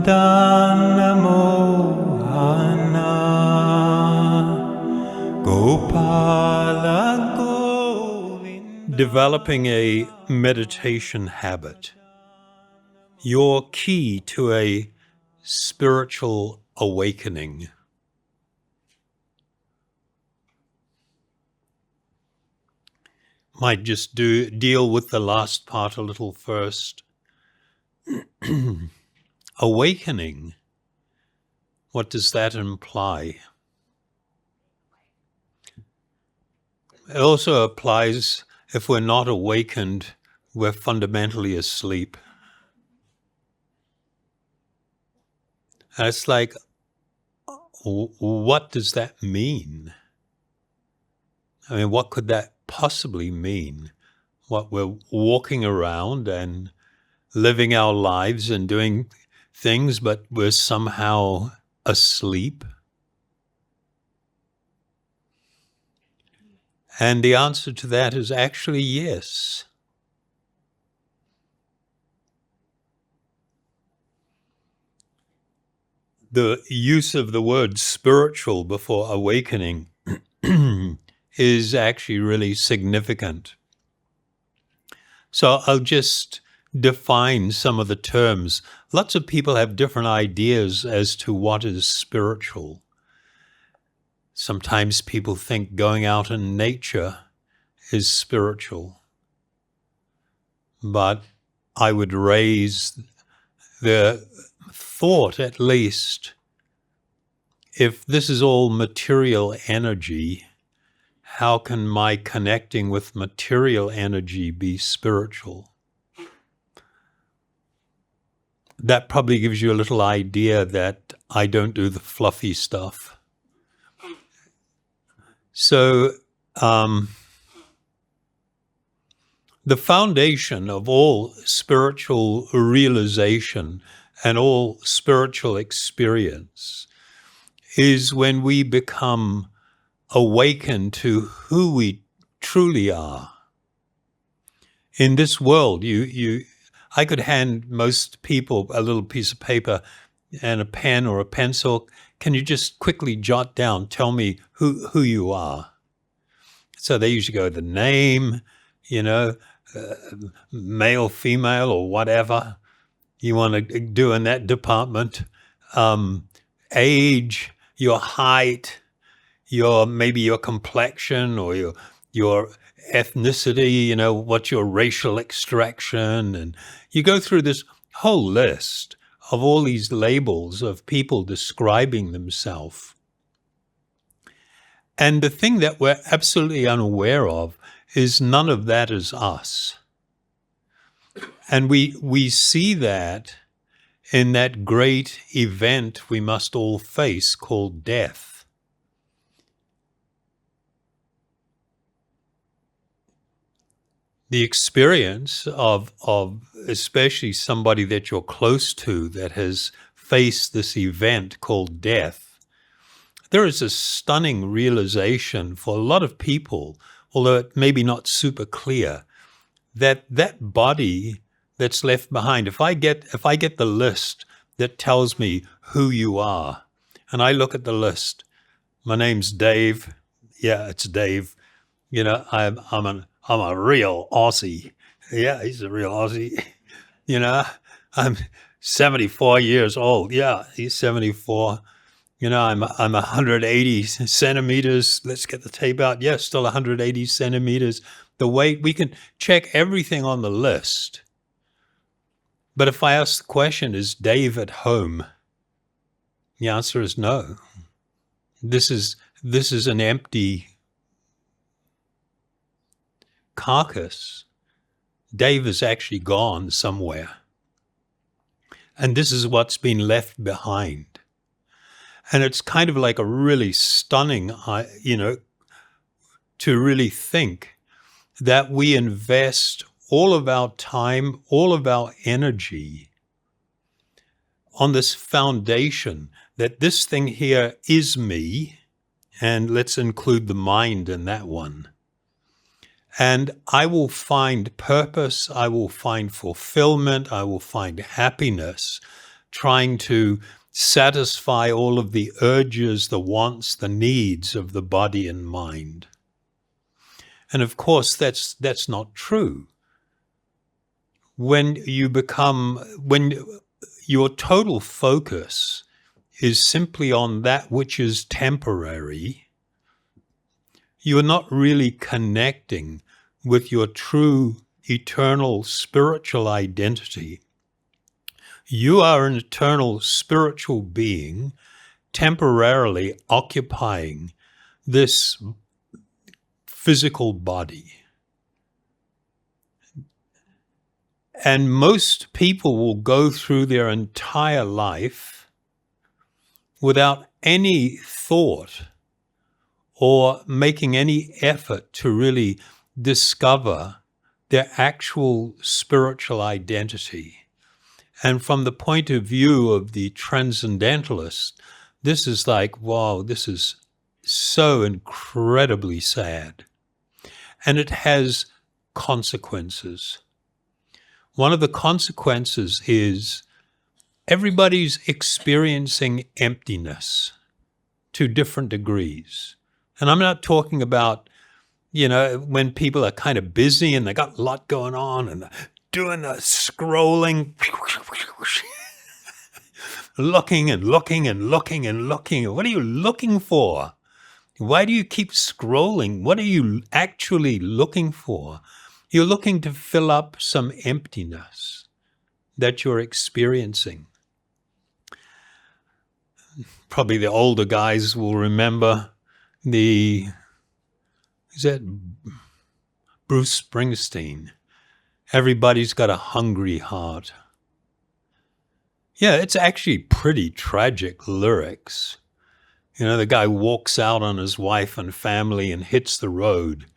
Vandana Mohana Gopala Govinda. Developing a meditation habit. Your key to a spiritual awakening. Might just deal with the last part a little first. Awakening. What does that imply? It also applies if we're not awakened, we're fundamentally asleep. And it's like, what does that mean? I mean, what could that possibly mean? What, we're walking around and living our lives and doing things, but we're somehow asleep? And the answer to that is actually yes. The use of the word spiritual before awakening is actually really significant. So I'll just define some of the terms. Lots of people have different ideas as to what is spiritual. Sometimes people think going out in nature is spiritual. But I would raise the thought, at least, if this is all material energy, how can my connecting with material energy be spiritual? That probably gives you a little idea that I don't do the fluffy stuff. So, the foundation of all spiritual realization and all spiritual experience is when we become awakened to who we truly are. In this world, I could hand most people a little piece of paper and a pen or a pencil. Can you just quickly jot down, tell me who you are? So they usually go the name, male, female, or whatever you want to do in that department. Age, your height, maybe your complexion or your ethnicity, what's your racial extraction. And you go through this whole list of all these labels of people describing themselves. And the thing that we're absolutely unaware of is none of that is us. And we see that in that great event we must all face called death. The experience of especially somebody that you're close to that has faced this event called death, there is a stunning realization for a lot of people, although it may be not super clear, that body that's left behind, if I get the list that tells me who you are, and I look at the list, my name's Dave, yeah, it's Dave, I'm a real Aussie. Yeah, he's a real Aussie. I'm 74 years old. Yeah, he's 74. I'm 180 centimeters. Let's get the tape out. Yeah, still 180 centimeters. The weight, we can check everything on the list. But if I ask the question, is Dave at home? The answer is no. This is an empty carcass. Dave is actually gone somewhere. And this is what's been left behind. And it's kind of like a really stunning, to really think that we invest all of our time, all of our energy on this foundation that this thing here is me, and let's include the mind in that one. And I will find purpose, I will find fulfillment, I will find happiness trying to satisfy all of the urges, the wants, the needs of the body and mind. And of course, that's not true. When your total focus is simply on that which is temporary, you're not really connecting with your true, eternal, spiritual identity. You are an eternal spiritual being temporarily occupying this physical body. And most people will go through their entire life without any thought or making any effort to really discover their actual spiritual identity. And from the point of view of the transcendentalist, this is like, wow, this is so incredibly sad. And it has consequences. One of the consequences is everybody's experiencing emptiness to different degrees. And I'm not talking about, when people are kind of busy and they got a lot going on and doing the scrolling, looking and looking and looking and looking. What are you looking for? Why do you keep scrolling? What are you actually looking for? You're looking to fill up some emptiness that you're experiencing. Probably the older guys will remember is that Bruce Springsteen? Everybody's got a hungry heart. Yeah, it's actually pretty tragic lyrics. The guy walks out on his wife and family and hits the road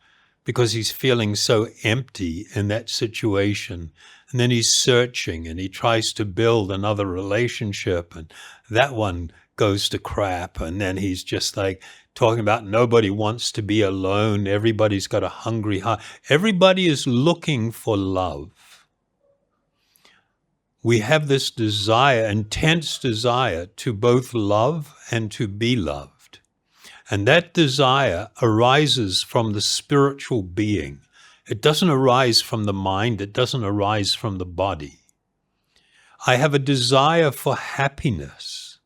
because he's feeling so empty in that situation. And then he's searching and he tries to build another relationship, and that one goes to crap. And then he's just like talking about nobody wants to be alone. Everybody's got a hungry heart. Everybody is looking for love. We have this desire, intense desire, to both love and to be loved. And that desire arises from the spiritual being. It doesn't arise from the mind. It doesn't arise from the body. I have a desire for happiness.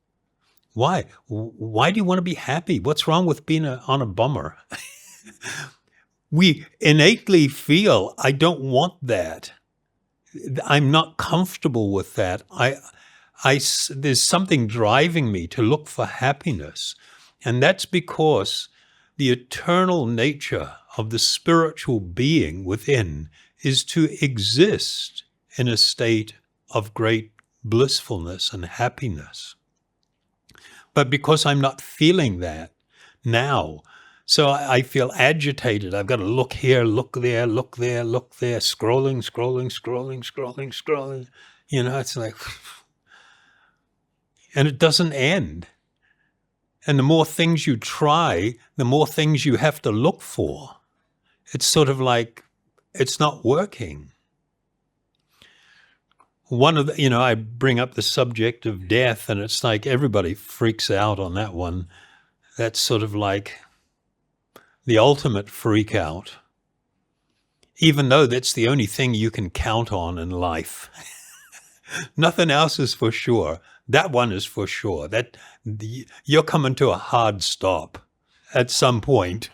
Why? Why do you want to be happy? What's wrong with being on a bummer? We innately feel, I don't want that. I'm not comfortable with that. There's something driving me to look for happiness. And that's because the eternal nature of the spiritual being within is to exist in a state of great blissfulness and happiness. But because I'm not feeling that now, so I feel agitated. I've got to look here, look there, look there, look there, scrolling. It's like, and it doesn't end. And the more things you try, the more things you have to look for. It's sort of like, it's not working. I bring up the subject of death, and it's like everybody freaks out on that one. That's sort of like the ultimate freak out, even though that's the only thing you can count on in life. Nothing else is for sure. That one is for sure. You're coming to a hard stop at some point.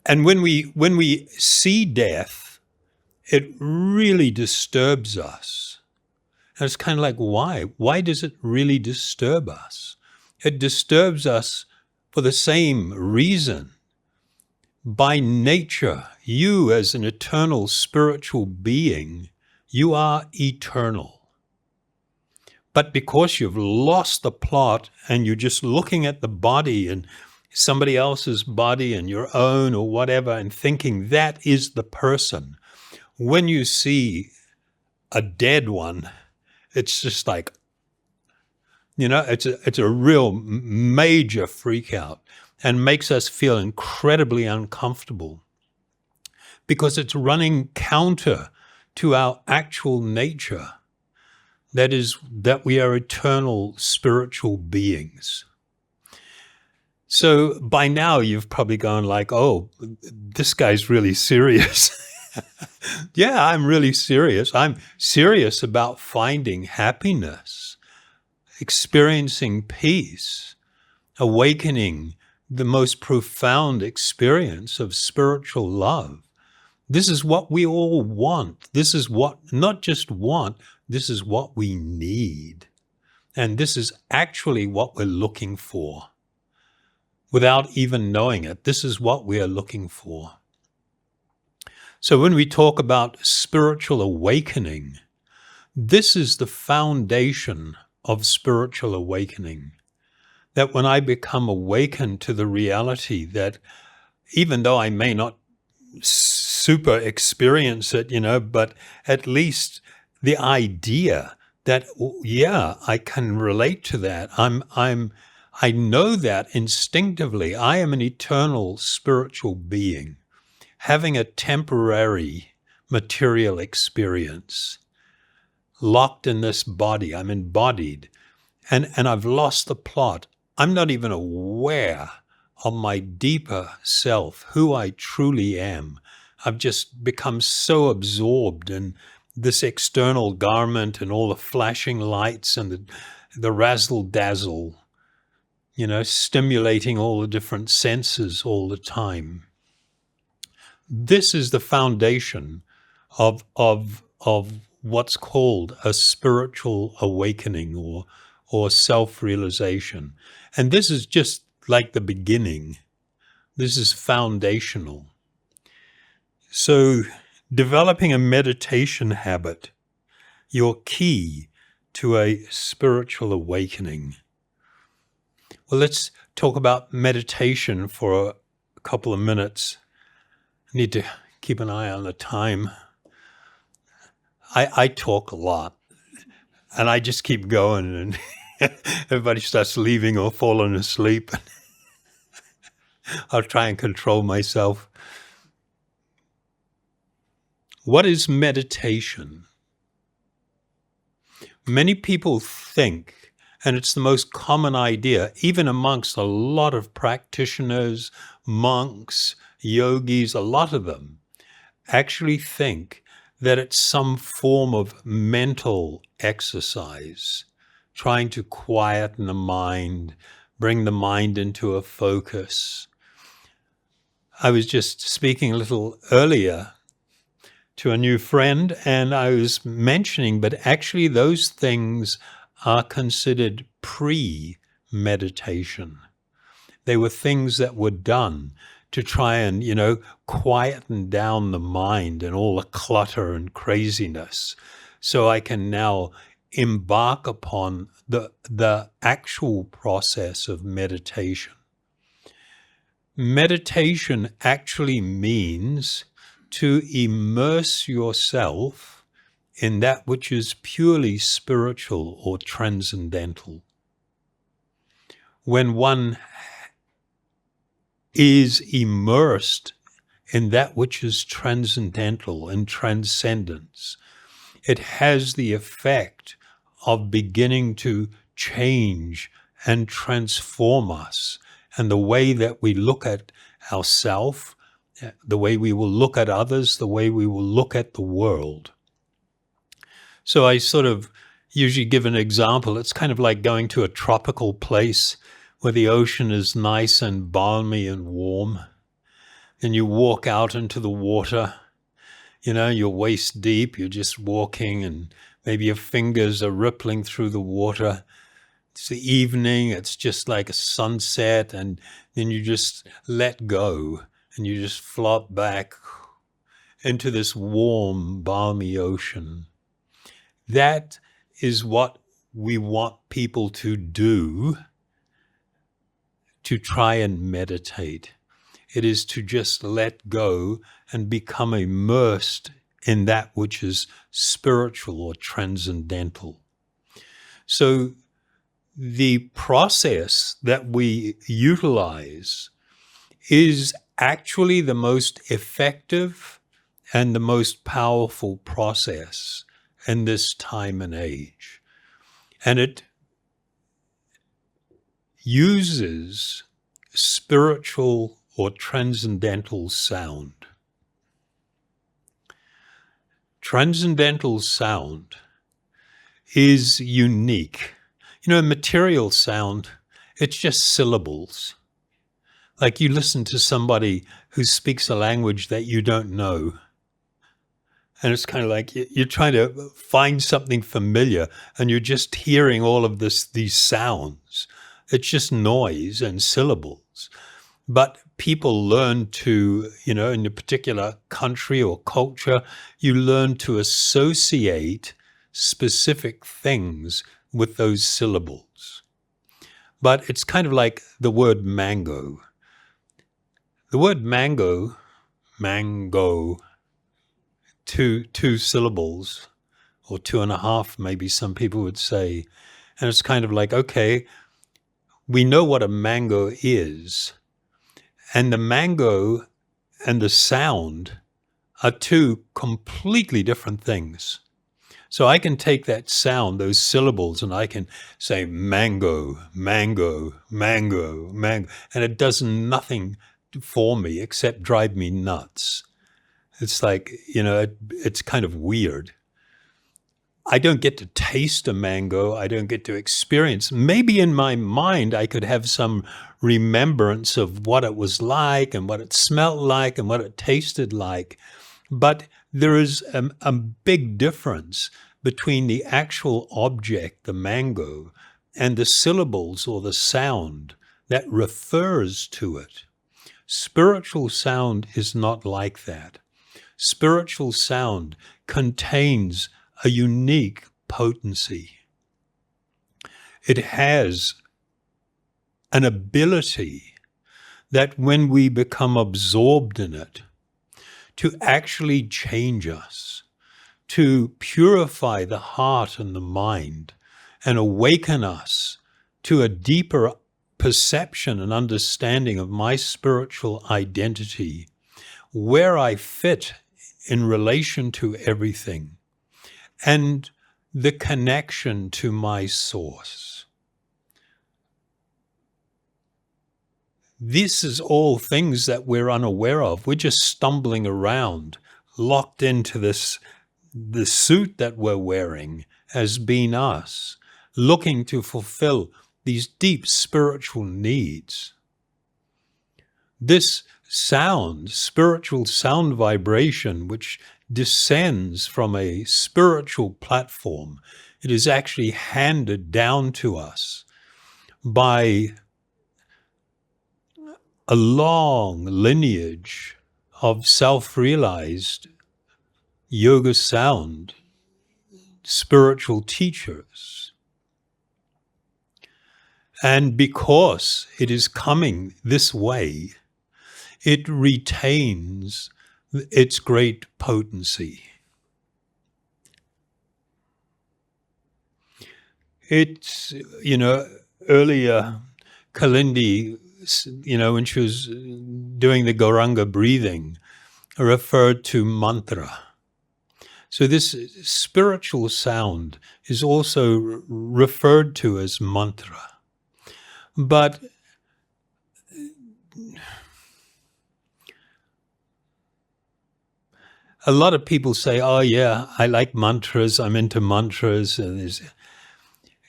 And when we see death, it really disturbs us. And it's kind of like, why? Why does it really disturb us? It disturbs us for the same reason. By nature, you as an eternal spiritual being, you are eternal. But because you've lost the plot and you're just looking at the body and somebody else's body and your own or whatever and thinking that is the person, when you see a dead one, it's just like, it's a real major freak out and makes us feel incredibly uncomfortable because it's running counter to our actual nature. That is, that we are eternal spiritual beings. So by now you've probably gone like, oh, this guy's really serious. Yeah, I'm really serious. I'm serious about finding happiness, experiencing peace, awakening the most profound experience of spiritual love. This is what we all want. This is what, not just want, this is what we need. And this is actually what we're looking for. Without even knowing it, this is what we are looking for. So when we talk about spiritual awakening, this is the foundation of spiritual awakening. That when I become awakened to the reality that even though I may not super experience it, but at least the idea that, yeah, I can relate to that. I know that instinctively. I am an eternal spiritual being having a temporary material experience, locked in this body. I'm embodied, and I've lost the plot. I'm not even aware of my deeper self, who I truly am. I've just become so absorbed in this external garment and all the flashing lights and the razzle-dazzle, stimulating all the different senses all the time. This is the foundation of what's called a spiritual awakening or self-realization. And this is just like the beginning. This is foundational. So developing a meditation habit, your key to a spiritual awakening. Well, let's talk about meditation for a couple of minutes. I need to keep an eye on the time. I talk a lot, and I just keep going, and everybody starts leaving or falling asleep. I'll try and control myself. What is meditation? Many people think, and it's the most common idea, even amongst a lot of practitioners, monks, yogis, a lot of them actually think that it's some form of mental exercise, trying to quieten the mind, bring the mind into a focus. I was just speaking a little earlier to a new friend, and I was mentioning, but actually those things are considered pre-meditation. They were things that were done to try and, quieten down the mind and all the clutter and craziness, so I can now embark upon the actual process of meditation. Meditation actually means to immerse yourself in that which is purely spiritual or transcendental. When one is immersed in that which is transcendental and transcendence, it has the effect of beginning to change and transform us, and the way that we look at ourselves, the way we will look at others, the way we will look at the world. So I sort of usually give an example. It's kind of like going to a tropical place where the ocean is nice and balmy and warm. And you walk out into the water, you're waist deep, you're just walking, and maybe your fingers are rippling through the water. It's the evening, it's just like a sunset, and then you just let go and you just flop back into this warm, balmy ocean. That is what we want people to do, to try and meditate. It is to just let go and become immersed in that which is spiritual or transcendental. So the process that we utilize is actually the most effective and the most powerful process in this time and age. And it uses spiritual or transcendental sound. Transcendental sound is unique. You know, material sound, it's just syllables. Like you listen to somebody who speaks a language that you don't know, and it's kind of like you're trying to find something familiar, and you're just hearing all of these sounds. It's just noise and syllables. But people learn to, you know, in a particular country or culture, you learn to associate specific things with those syllables. But it's kind of like the word mango. The word mango, two syllables, or 2.5, maybe some people would say. And it's kind of like, okay, we know what a mango is. And the mango and the sound are two completely different things. So I can take that sound, those syllables, and I can say mango, mango, mango, mango, and it does nothing for me except drive me nuts. It's like, you know, it's kind of weird. I don't get to taste a mango. I don't get to experience. Maybe in my mind, I could have some remembrance of what it was like and what it smelled like and what it tasted like. But there is a big difference between the actual object, the mango, and the syllables or the sound that refers to it. Spiritual sound is not like that. Spiritual sound contains a unique potency. It has an ability that when we become absorbed in it, to actually change us, to purify the heart and the mind, and awaken us to a deeper perception and understanding of my spiritual identity, where I fit in relation to everything, and the connection to my source. This is all things that we're unaware of. We're just stumbling around, locked into the suit that we're wearing as being us, looking to fulfill these deep spiritual needs. This sound, spiritual sound vibration, which descends from a spiritual platform, it is actually handed down to us by a long lineage of self-realized yoga sound spiritual teachers. And because it is coming this way, it retains its great potency. It's, you know, earlier Kalindi, you know, when she was doing the Gauranga breathing, referred to mantra. So this spiritual sound is also referred to as mantra. But a lot of people say, oh yeah, I like mantras, I'm into mantras. And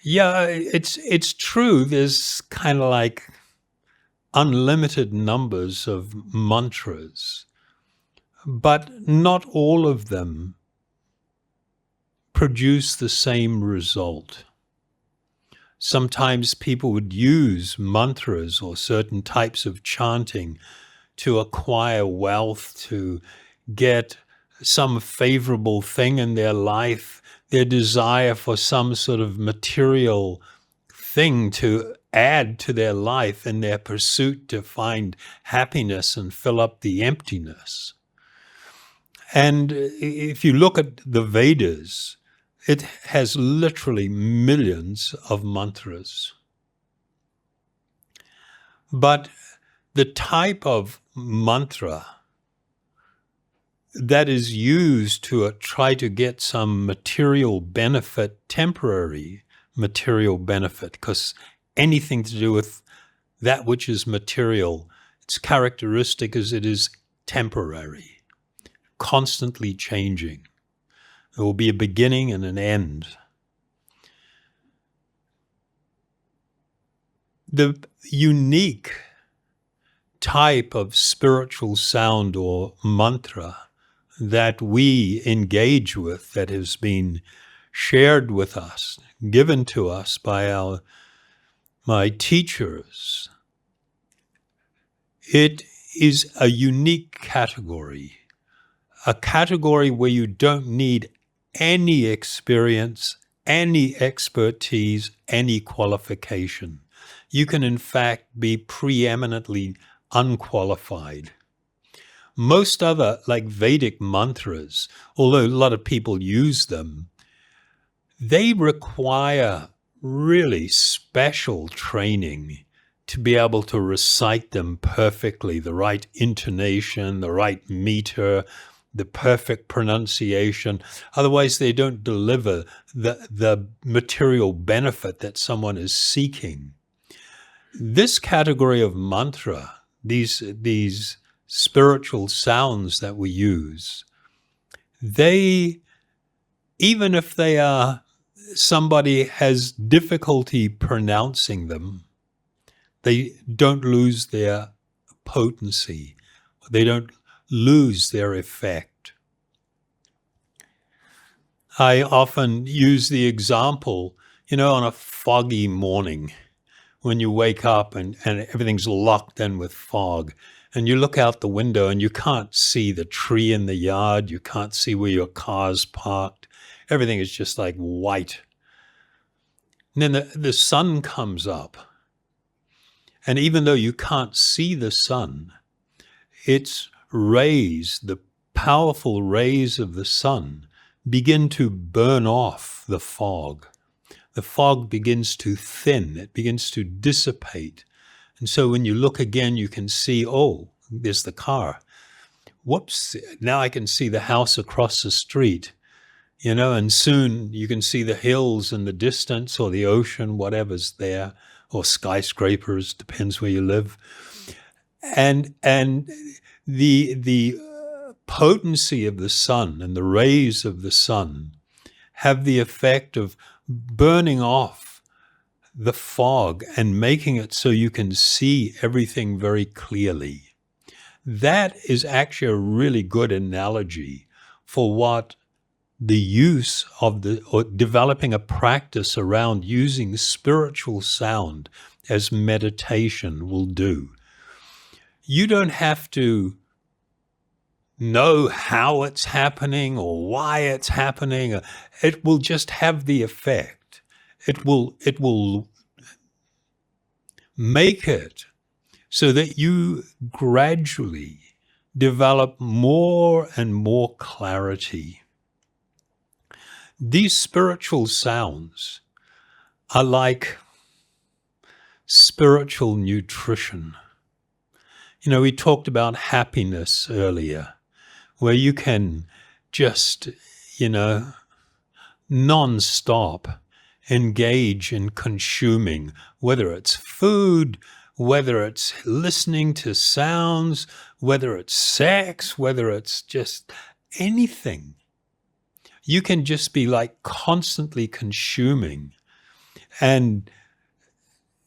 yeah, it's true. There's kind of like unlimited numbers of mantras, but not all of them produce the same result. Sometimes people would use mantras or certain types of chanting to acquire wealth, to get some favorable thing in their life, their desire for some sort of material thing to add to their life in their pursuit to find happiness and fill up the emptiness. And if you look at the Vedas, it has literally millions of mantras. But the type of mantra that is used to try to get some material benefit, temporary material benefit, because anything to do with that which is material, its characteristic is it is temporary, constantly changing. There will be a beginning and an end. The unique type of spiritual sound or mantra that we engage with, that has been shared with us, given to us by my teachers, it is a unique category, a category where you don't need any experience, any expertise, any qualification. You can, in fact, be preeminently unqualified. Most other, like Vedic mantras, although a lot of people use them, they require really special training to be able to recite them perfectly, the right intonation, the right meter, the perfect pronunciation. Otherwise, they don't deliver the material benefit that someone is seeking. This category of mantra, these spiritual sounds that we use, they, even if they are, somebody has difficulty pronouncing them, they don't lose their potency. They don't lose their effect. I often use the example, on a foggy morning when you wake up and everything's locked in with fog, and you look out the window and you can't see the tree in the yard, you can't see where your car's parked. Everything is just like white. And then the sun comes up. And even though you can't see the sun, its rays, the powerful rays of the sun, begin to burn off the fog. The fog begins to thin, it begins to dissipate. And so when you look again, you can see, oh, there's the car. Whoops, now I can see the house across the street, and soon you can see the hills in the distance, or the ocean, whatever's there, or skyscrapers, depends where you live. And the potency of the sun and the rays of the sun have the effect of burning off the fog and making it so you can see everything very clearly. That is actually a really good analogy for what the use of or developing a practice around using spiritual sound as meditation will do. You don't have to know how it's happening or why it's happening. It will just have the effect. It will make it so that you gradually develop more and more clarity. These spiritual sounds are like spiritual nutrition. We talked about happiness earlier, where you can just, non-stop engage in consuming, whether it's food, whether it's listening to sounds, whether it's sex, whether it's just anything. You can just be like constantly consuming and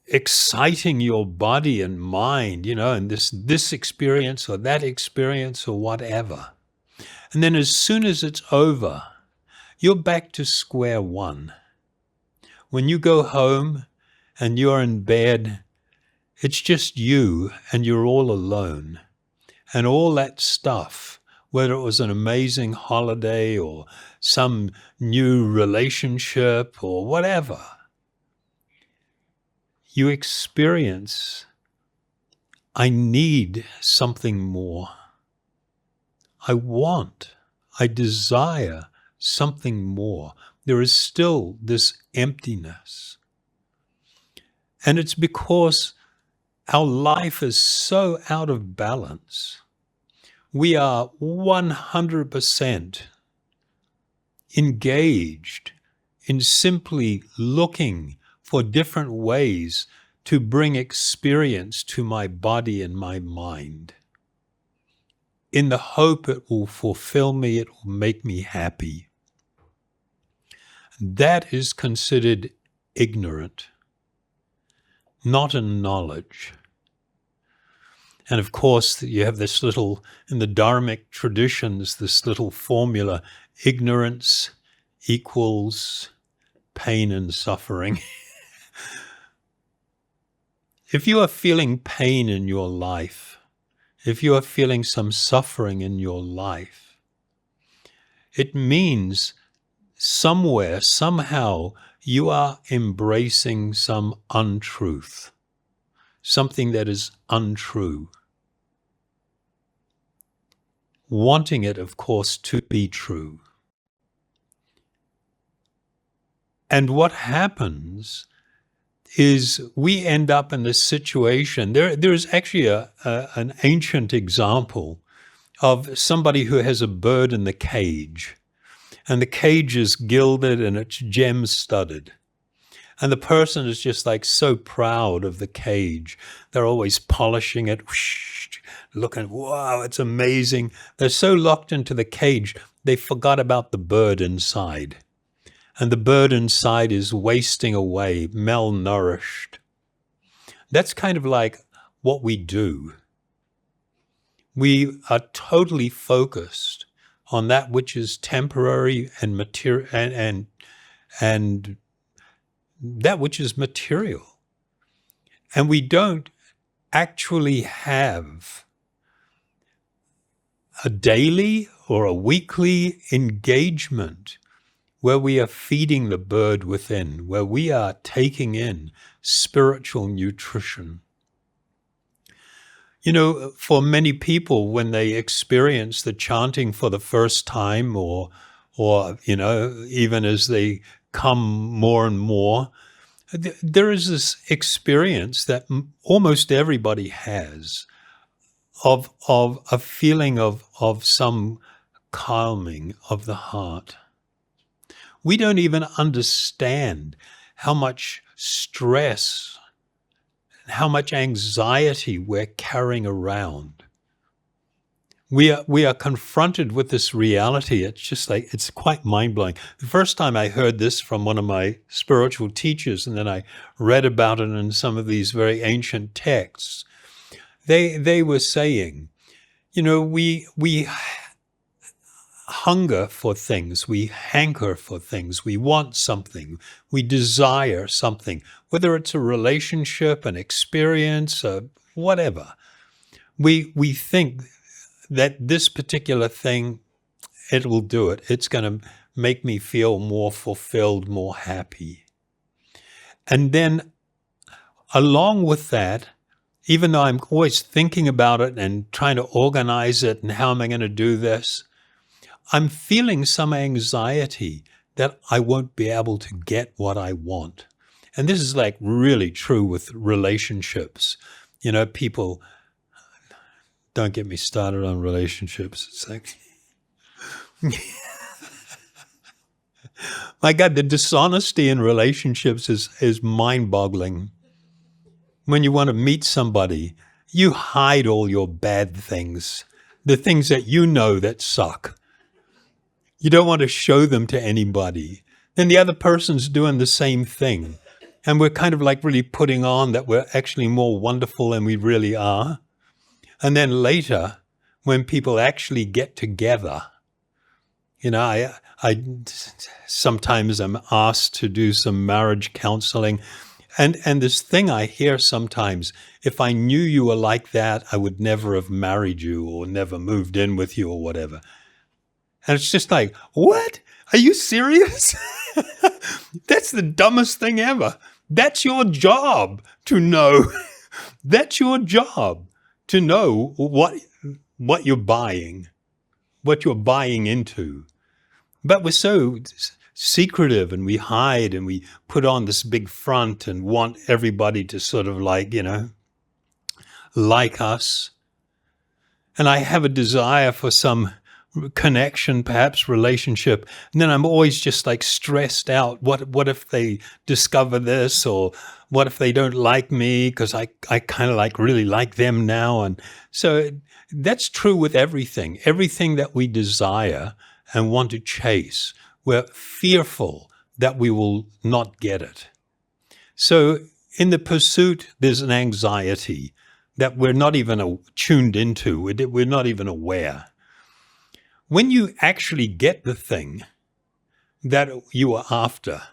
exciting your body and mind, and this experience or that experience or whatever. And then as soon as it's over, you're back to square one. When you go home and you're in bed, it's just you and you're all alone. And all that stuff, whether it was an amazing holiday or some new relationship or whatever, you experience, I need something more. I desire something more. There is still this emptiness. And it's because our life is so out of balance. we are 100% engaged in simply looking for different ways to bring experience to my body and my mind, in the hope it will fulfill me, it will make me happy. That is considered ignorant, not in knowledge. And of course, you have this little, in the Dharmic traditions, this little formula: ignorance equals pain and suffering. If you are feeling pain in your life, if you are feeling some suffering in your life, it means somewhere, somehow, you are embracing some untruth, something that is untrue. Wanting it, of course, to be true. And what happens is we end up in this situation. There is actually an ancient example of somebody who has a bird in the cage, and the cage is gilded and it's gem-studded. And the person is just like so proud of the cage. They're always polishing it, whoosh, looking, wow, it's amazing. They're so locked into the cage, they forgot about the bird inside. And the bird inside is wasting away, malnourished. That's kind of like what we do. We are totally focused on that which is temporary and material, and that which is material. And we don't actually have a daily or a weekly engagement where we are feeding the bird within, where we are taking in spiritual nutrition. You know, for many people, when they experience the chanting for the first time, or you know, even as they come more and more, there is this experience that almost everybody has of a feeling of some calming of the heart. We don't even understand how much stress and how much anxiety we're carrying around. We are confronted with this reality. It's just like, it's quite mind-blowing. The first time I heard this from one of my spiritual teachers, and then I read about it in some of these very ancient texts, they were saying, you know, we hunger for things, we hanker for things, we want something, we desire something, whether it's a relationship, an experience, whatever. We think that this particular thing, it will do it. It's going to make me feel more fulfilled, more happy. And then along with that, even though I'm always thinking about it and trying to organize it and how am I going to do this, I'm feeling some anxiety that I won't be able to get what I want. And this is like really true with relationships. You know, people, don't get me started on relationships. It's like, my God, the dishonesty in relationships is mind-boggling. When you want to meet somebody, you hide all your bad things, the things that you know that suck. You don't want to show them to anybody. Then the other person's doing the same thing. And we're kind of like really putting on that we're actually more wonderful than we really are. And then later, when people actually get together, you know, I sometimes am asked to do some marriage counseling. And this thing I hear sometimes, if I knew you were like that, I would never have married you or never moved in with you or whatever. And it's just like, what? Are you serious? That's the dumbest thing ever. That's your job to know. That's your job to know what you're buying, what you're buying into. But we're so secretive and we hide and we put on this big front and want everybody to sort of like, you know, like us. and I have a desire for some connection, perhaps relationship, and then I'm always just like stressed out. What if they discover this, or what if they don't like me because I kind of like really like them now? And so that's true with everything. Everything that we desire and want to chase, we're fearful that we will not get it. So in the pursuit, there's an anxiety that we're not even tuned into. We're not even aware. When you actually get the thing that you are after,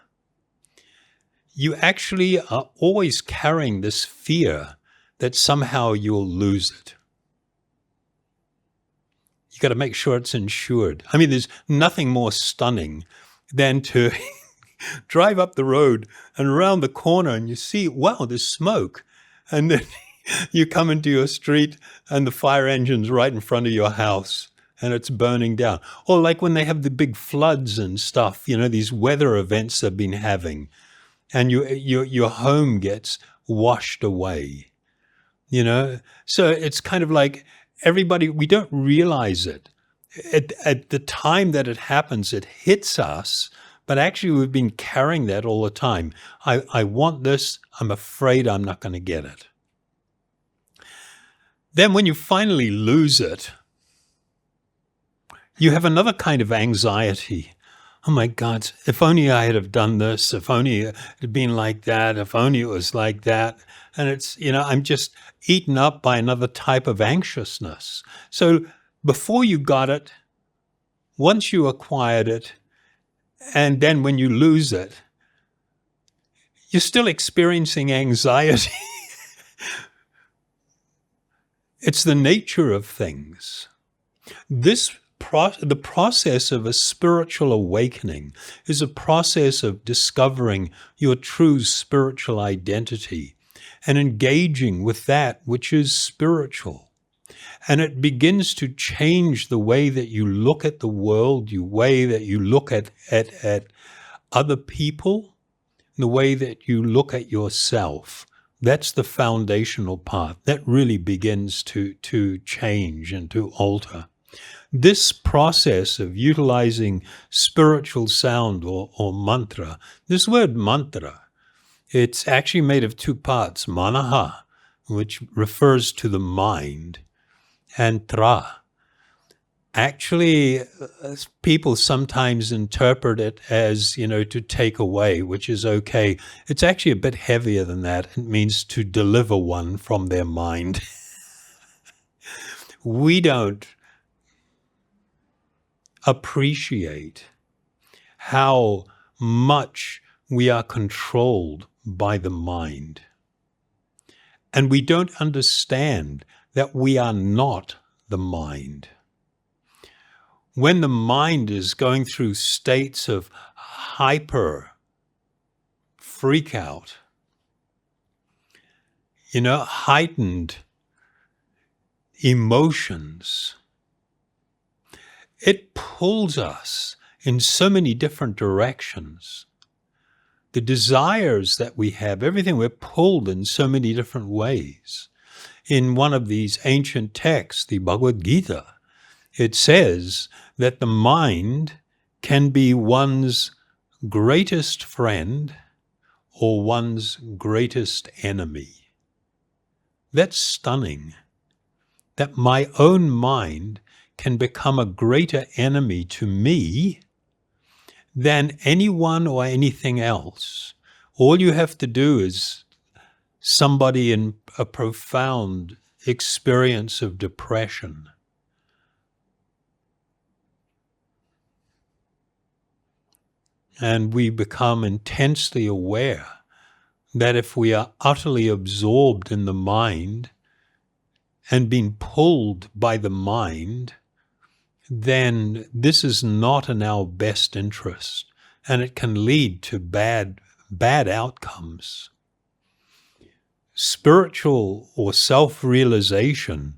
you actually are always carrying this fear that somehow you'll lose it. You got to make sure it's insured. I mean, there's nothing more stunning than to drive up the road and around the corner and you see, wow, there's smoke. And then you come into your street and the fire engine's right in front of your house and it's burning down. Or like when they have the big floods and stuff, you know, these weather events they've been having, and your home gets washed away, you know? So it's kind of like everybody, we don't realize it. At the time that it happens, it hits us, but actually we've been carrying that all the time. I want this, I'm afraid I'm not going to get it. Then when you finally lose it, you have another kind of anxiety. Oh my God, if only I had have done this, if only it had been like that, if only it was like that. And it's, you know, I'm just eaten up by another type of anxiousness. So before you got it, once you acquired it, and then when you lose it, you're still experiencing anxiety. It's the nature of things. The process of a spiritual awakening is a process of discovering your true spiritual identity and engaging with that which is spiritual. And it begins to change the way that you look at the world, the way that you look at other people, the way that you look at yourself. That's the foundational part. That really begins to change and to alter. This process of utilizing spiritual sound or mantra, this word mantra, it's actually made of two parts, manaha, which refers to the mind, and tra. Actually, people sometimes interpret it as, you know, to take away, which is okay. It's actually a bit heavier than that. It means to deliver one from their mind. We don't appreciate how much we are controlled by the mind. And we don't understand that we are not the mind. When the mind is going through states of hyper freak out, you know, heightened emotions, it pulls us in so many different directions. The desires that we have, everything, we're pulled in so many different ways. In one of these ancient texts, the Bhagavad Gita, it says that the mind can be one's greatest friend or one's greatest enemy. That's stunning. That my own mind can become a greater enemy to me than anyone or anything else. All you have to do is somebody in a profound experience of depression. And we become intensely aware that if we are utterly absorbed in the mind and being pulled by the mind, then this is not in our best interest, and it can lead to bad outcomes. Spiritual or self-realization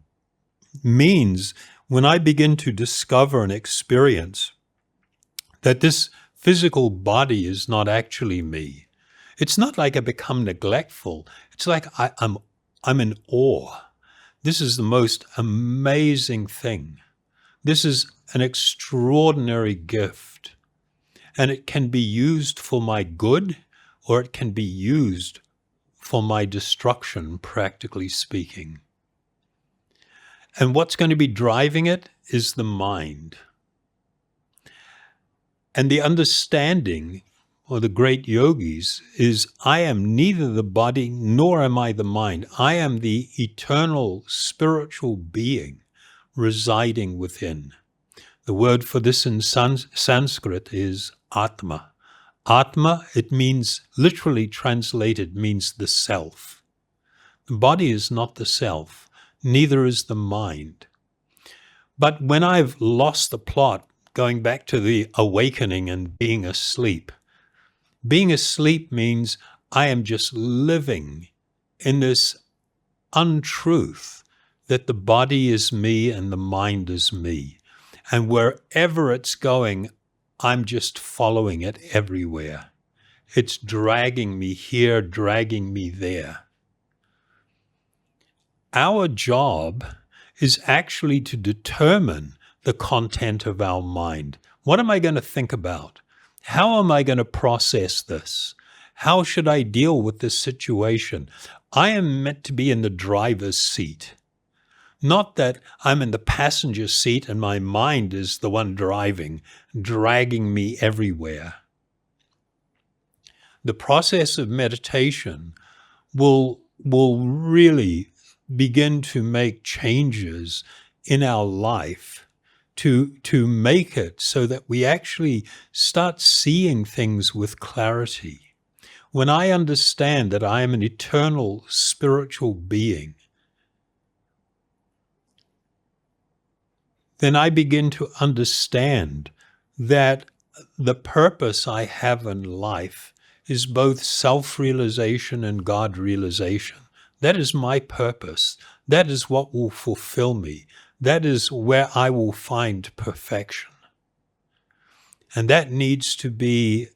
means when I begin to discover and experience that this physical body is not actually me. It's not like I become neglectful. It's like I'm in awe This is the most amazing thing. This is an extraordinary gift, and it can be used for my good, or it can be used for my destruction, practically speaking. And what's going to be driving it is the mind. And the understanding, or the great yogis, is I am neither the body nor am I the mind. I am the eternal spiritual being residing within. The word for this in Sanskrit is Atma. Atma, it means, literally translated, means the self. The body is not the self, neither is the mind. But when I've lost the plot, going back to the awakening and being asleep means I am just living in this untruth that the body is me and the mind is me. And wherever it's going, I'm just following it everywhere. It's dragging me here, dragging me there. Our job is actually to determine the content of our mind. What am I going to think about? How am I going to process this? How should I deal with this situation? I am meant to be in the driver's seat. Not that I'm in the passenger seat and my mind is the one driving, dragging me everywhere. The process of meditation will really begin to make changes in our life to make it so that we actually start seeing things with clarity. When I understand that I am an eternal spiritual being, then I begin to understand that the purpose I have in life is both self-realization and God-realization. That is my purpose. That is what will fulfill me. That is where I will find perfection. And that needs to be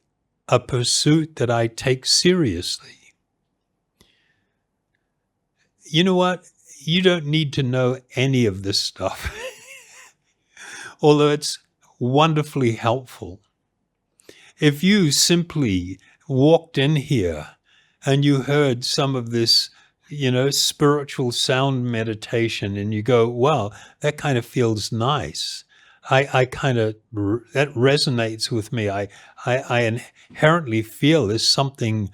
a pursuit that I take seriously. You know what? You don't need to know any of this stuff. Although it's wonderfully helpful. If you simply walked in here and you heard some of this, spiritual sound meditation and you go, wow, that kind of feels nice. That resonates with me. I inherently feel there's something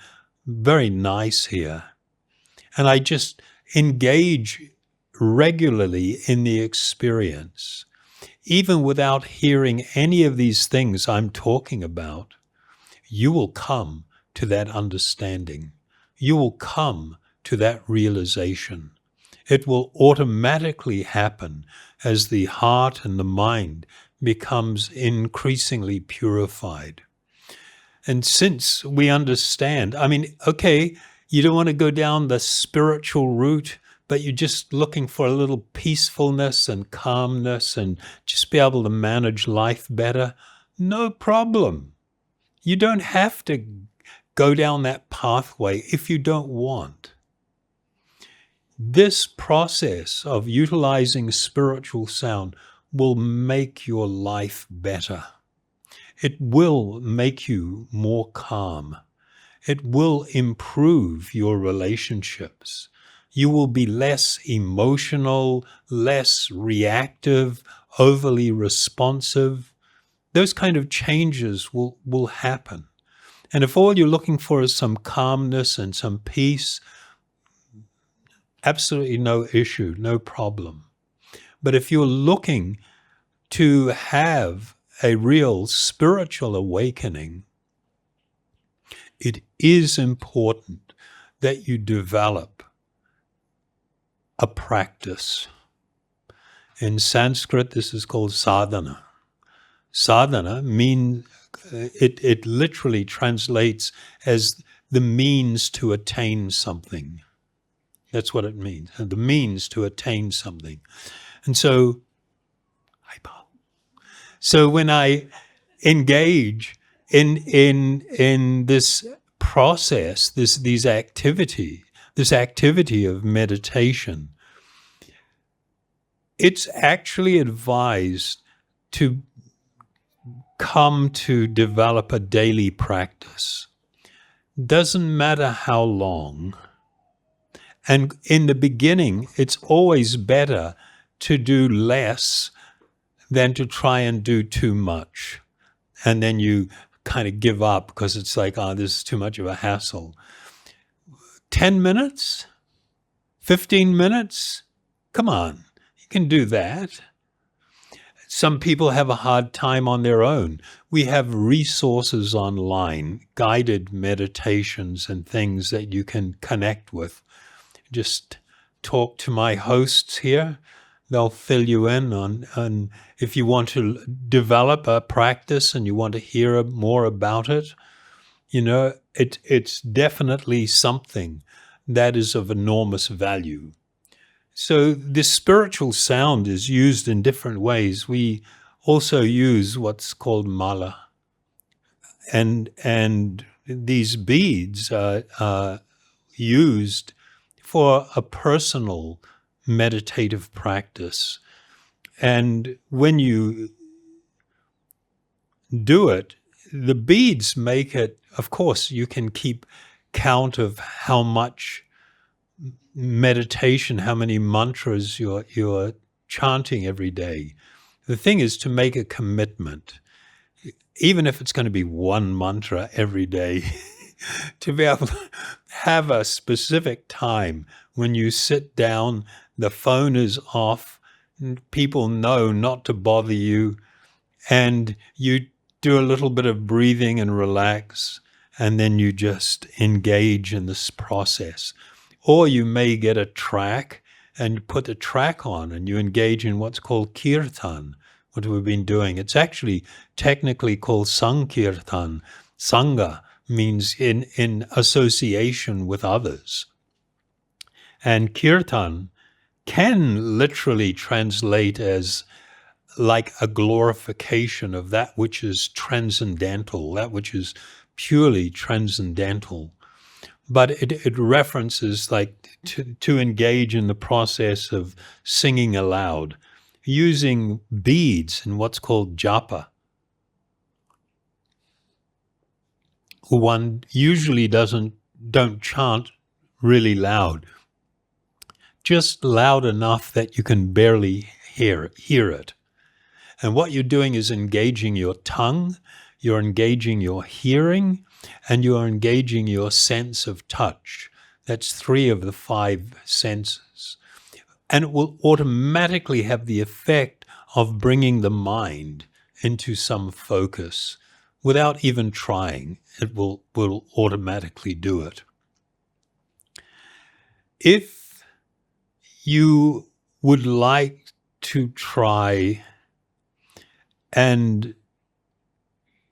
very nice here. And I just engage regularly in the experience. Even without hearing any of these things I'm talking about, you will come to that understanding. You will come to that realization. It will automatically happen as the heart and the mind becomes increasingly purified. And since we understand, okay, you don't want to go down the spiritual route, but you're just looking for a little peacefulness and calmness and just be able to manage life better, no problem. You don't have to go down that pathway if you don't want. This process of utilizing spiritual sound will make your life better. It will make you more calm. It will improve your relationships. You will be less emotional, less reactive, overly responsive. Those kind of changes will happen. And if all you're looking for is some calmness and some peace, absolutely no issue, no problem. But if you're looking to have a real spiritual awakening, it is important that you develop a practice. In Sanskrit, this is called sadhana. Sadhana means, it literally translates as the means to attain something. That's what it means, the means to attain something. And so when I engage in this process, this activity of meditation, it's actually advised to come to develop a daily practice. Doesn't matter how long. And in the beginning, it's always better to do less than to try and do too much. And then you kind of give up because it's like, oh, this is too much of a hassle. 10 minutes? 15 minutes? Come on, you can do that. Some people have a hard time on their own. We have resources online, guided meditations and things that you can connect with. Just talk to my hosts here. They'll fill you in on if you want to develop a practice and you want to hear more about it. You know, it's definitely something that is of enormous value. So this spiritual sound is used in different ways. We also use what's called mala. And these beads are used for a personal meditative practice. And when you do it, the beads make it, of course, you can keep count of how much meditation, how many mantras you're chanting every day. The thing is to make a commitment, even if it's going to be one mantra every day, to be able to have a specific time when you sit down, the phone is off, people know not to bother you, and you do a little bit of breathing and relax, and then you just engage in this process. Or you may get a track and put the track on and you engage in what's called kirtan, what we've been doing. It's actually technically called sankirtan. Sangha means in association with others. And kirtan can literally translate as like a glorification of that which is transcendental, that which is purely transcendental. But it references like to engage in the process of singing aloud, using beads in what's called japa. One usually don't chant really loud, just loud enough that you can barely hear it. And what you're doing is engaging your tongue, you're engaging your hearing, and you are engaging your sense of touch. That's 3 of the 5 senses. And it will automatically have the effect of bringing the mind into some focus without even trying. It will automatically do it. If you would like to try and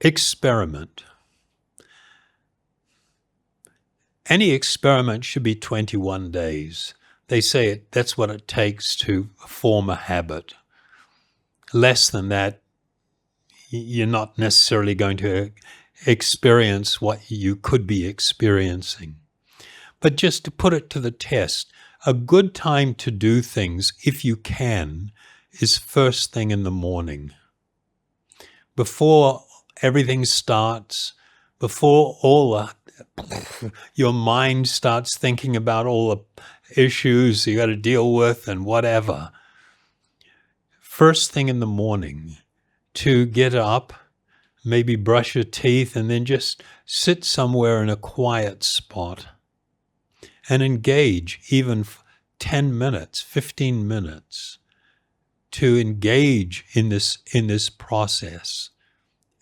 experiment, any experiment should be 21 days. They say that's what it takes to form a habit. Less than that, you're not necessarily going to experience what you could be experiencing. But just to put it to the test, a good time to do things, if you can, is first thing in the morning. Before everything starts, before your mind starts thinking about all the issues you got to deal with and whatever. First thing in the morning, to get up, maybe brush your teeth, and then just sit somewhere in a quiet spot and engage even 10 minutes, 15 minutes to engage in this process.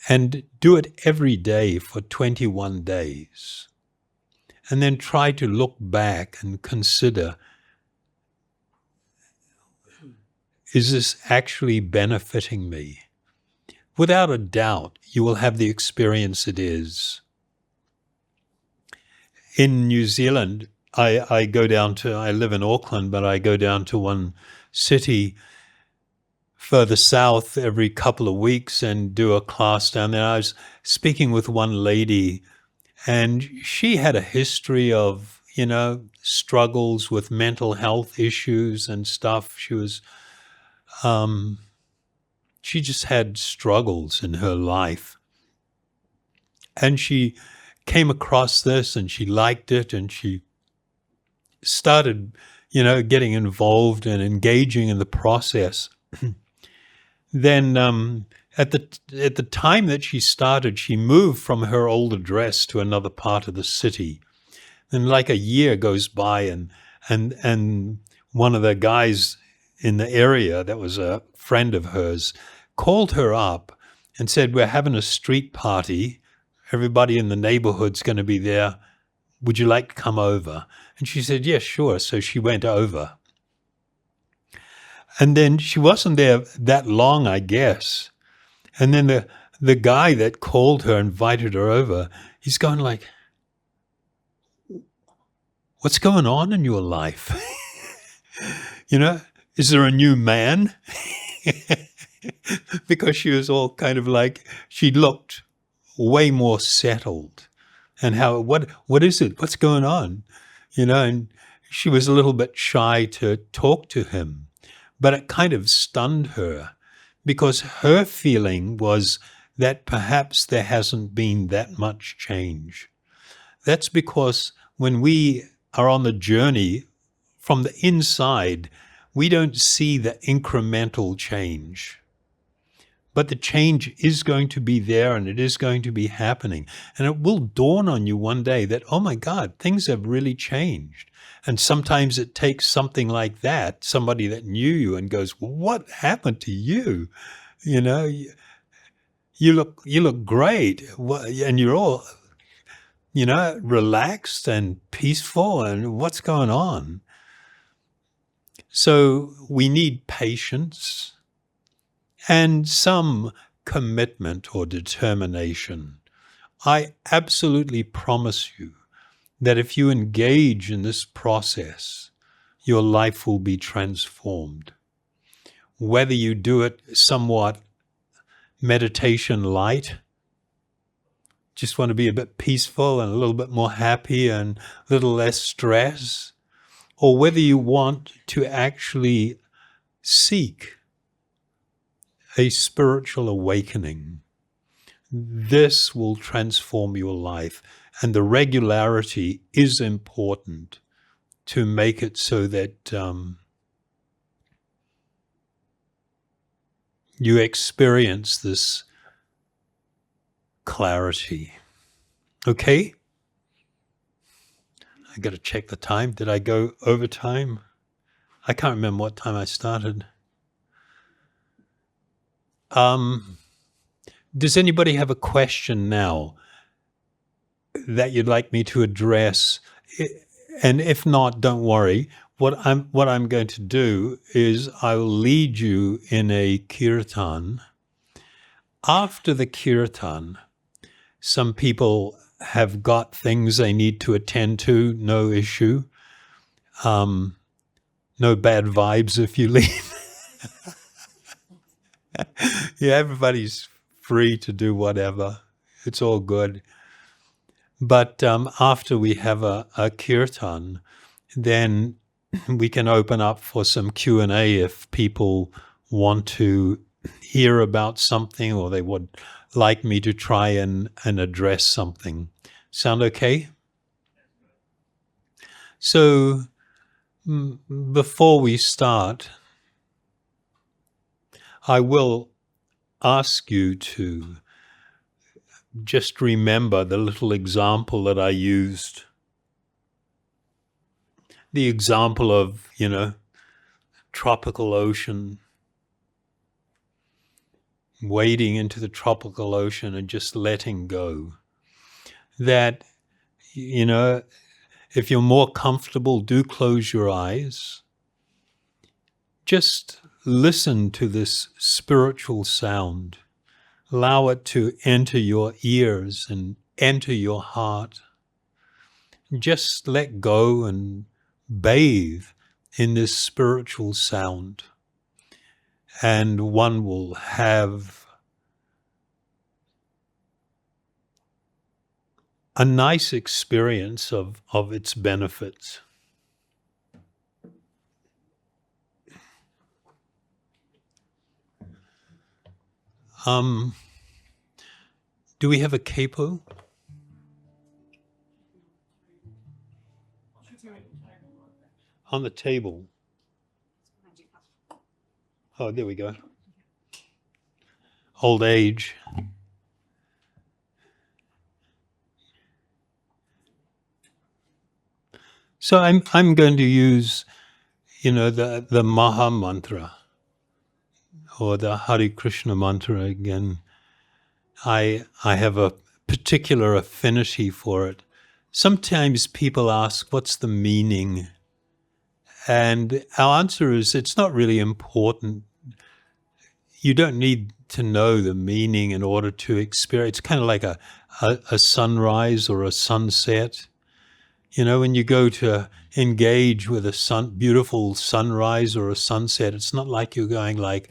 And do it every day for 21 days. And then try to look back and consider, is this actually benefiting me? Without a doubt, you will have the experience it is. In New Zealand, I live in Auckland, but I go down to one city further south every couple of weeks and do a class down there. I was speaking with one lady, and she had a history of, struggles with mental health issues and stuff. She was she just had struggles in her life. And she came across this and she liked it, and she started, getting involved and engaging in the process. Then at the time that she started, she moved from her old address to another part of the city. And like a year goes by, and one of the guys in the area that was a friend of hers called her up and said, "We're having a street party. Everybody in the neighborhood's going to be there. Would you like to come over?" And she said, "Yes, sure." So she went over. And then she wasn't there that long, I guess. And then the guy that called her, invited her over, he's going like, "What's going on in your life? Is there a new man?" Because she was all kind of like, she looked way more settled. And what is it? What's going on? And she was a little bit shy to talk to him. But it kind of stunned her, because her feeling was that perhaps there hasn't been that much change. That's because when we are on the journey from the inside, we don't see the incremental change. But the change is going to be there, and it is going to be happening. And it will dawn on you one day that, oh my God, things have really changed. And sometimes it takes something like that, somebody that knew you and goes, "Well, what happened to you? You look great." And you're all, relaxed and peaceful, and what's going on? So we need patience and some commitment or determination. I absolutely promise you that if you engage in this process, your life will be transformed. Whether you do it somewhat meditation light, just want to be a bit peaceful and a little bit more happy and a little less stress, or whether you want to actually seek a spiritual awakening, this will transform your life. And the regularity is important to make it so that you experience this clarity. Okay? I got to check the time. Did I go over time? I can't remember what time I started. Does anybody have a question now that you'd like me to address? And if not, don't worry. What I'm going to do is I will lead you in a kirtan. After the kirtan, some people have got things they need to attend to, no issue. No bad vibes if you leave. Yeah, everybody's free to do whatever. It's all good. But after we have a kirtan, then we can open up for some Q&A if people want to hear about something, or they would like me to try and address something. Sound okay? So before we start, I will ask you to just remember the little example that I used. The example of, tropical ocean, wading into the tropical ocean and just letting go. That, if you're more comfortable, do close your eyes. Just listen to this spiritual sound. Allow it to enter your ears and enter your heart. Just let go and bathe in this spiritual sound. And one will have a nice experience of its benefits. Do we have a capo? On the table. Oh, there we go. Old age. So I'm going to use, the Maha Mantra or the Hare Krishna mantra again. I have a particular affinity for it. Sometimes people ask, what's the meaning? And our answer is, it's not really important. You don't need to know the meaning in order to experience. It's kind of like a sunrise or a sunset. When you go to engage with a beautiful sunrise or a sunset, it's not like you're going like,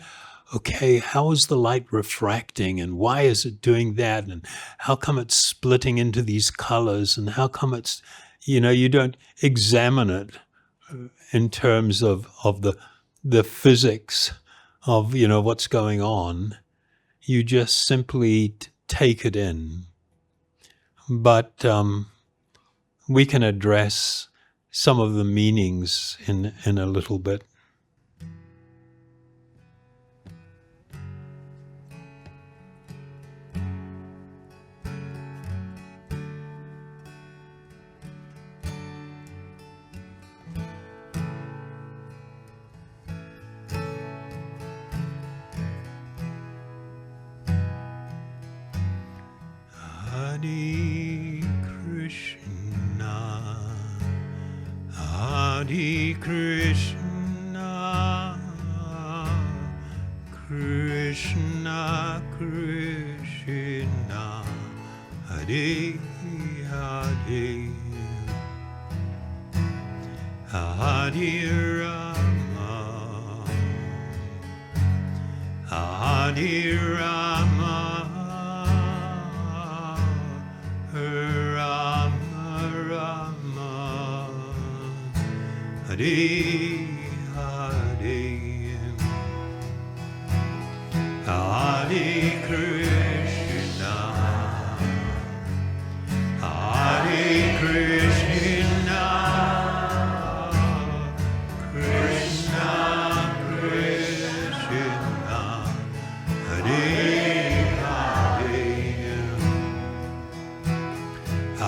okay, how is the light refracting and why is it doing that? And how come it's splitting into these colors? And how come it's, you don't examine it in terms of the physics of, what's going on. You just simply take it in. But we can address some of the meanings in a little bit. Hare Krishna, Krishna Krishna, Hare Hare, Hare Rama, Hare Rama, Rama Rama, Hare Hare, Hare Krishna, Hare Krishna, Krishna Krishna, Hare Hare,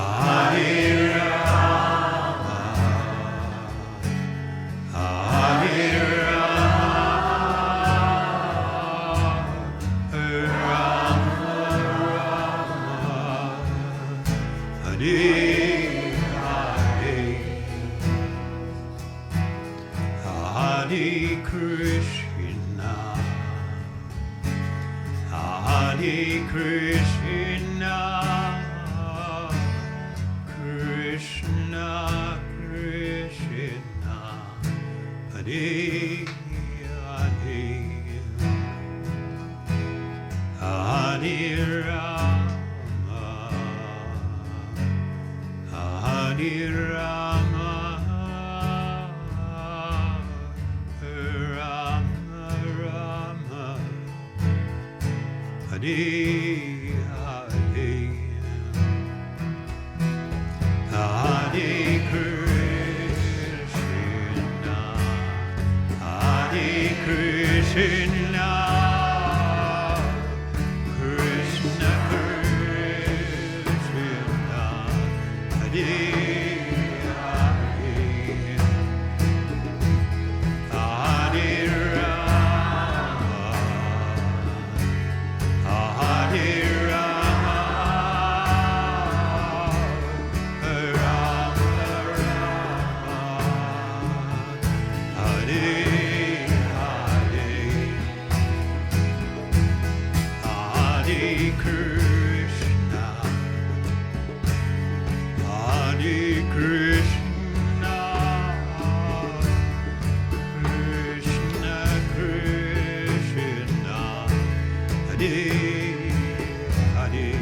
Hare Hare Krishna, Hare Krishna, Krishna Krishna, Hare Hare, Hare Rama, Hare Rama, Hare Hare, Hare Krishna, Hare Krishna, Krishna Krishna, Hare Hare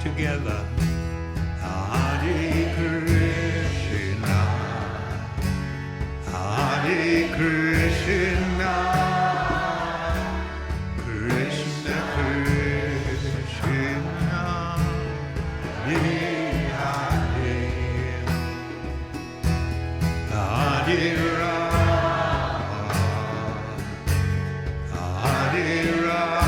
Together, Hare Krishna, Hare Krishna, Krishna Krishna, Hare Hare, Hare Rama, Hare Rama.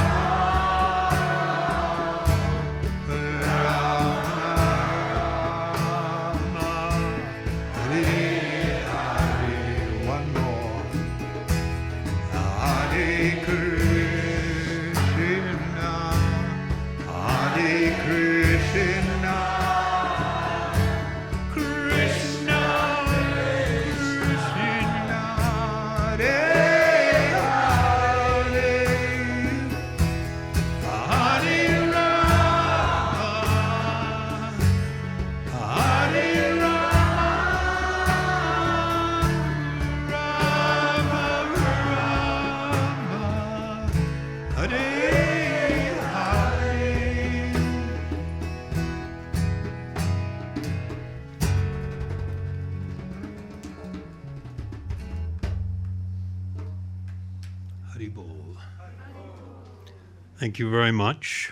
Thank you very much.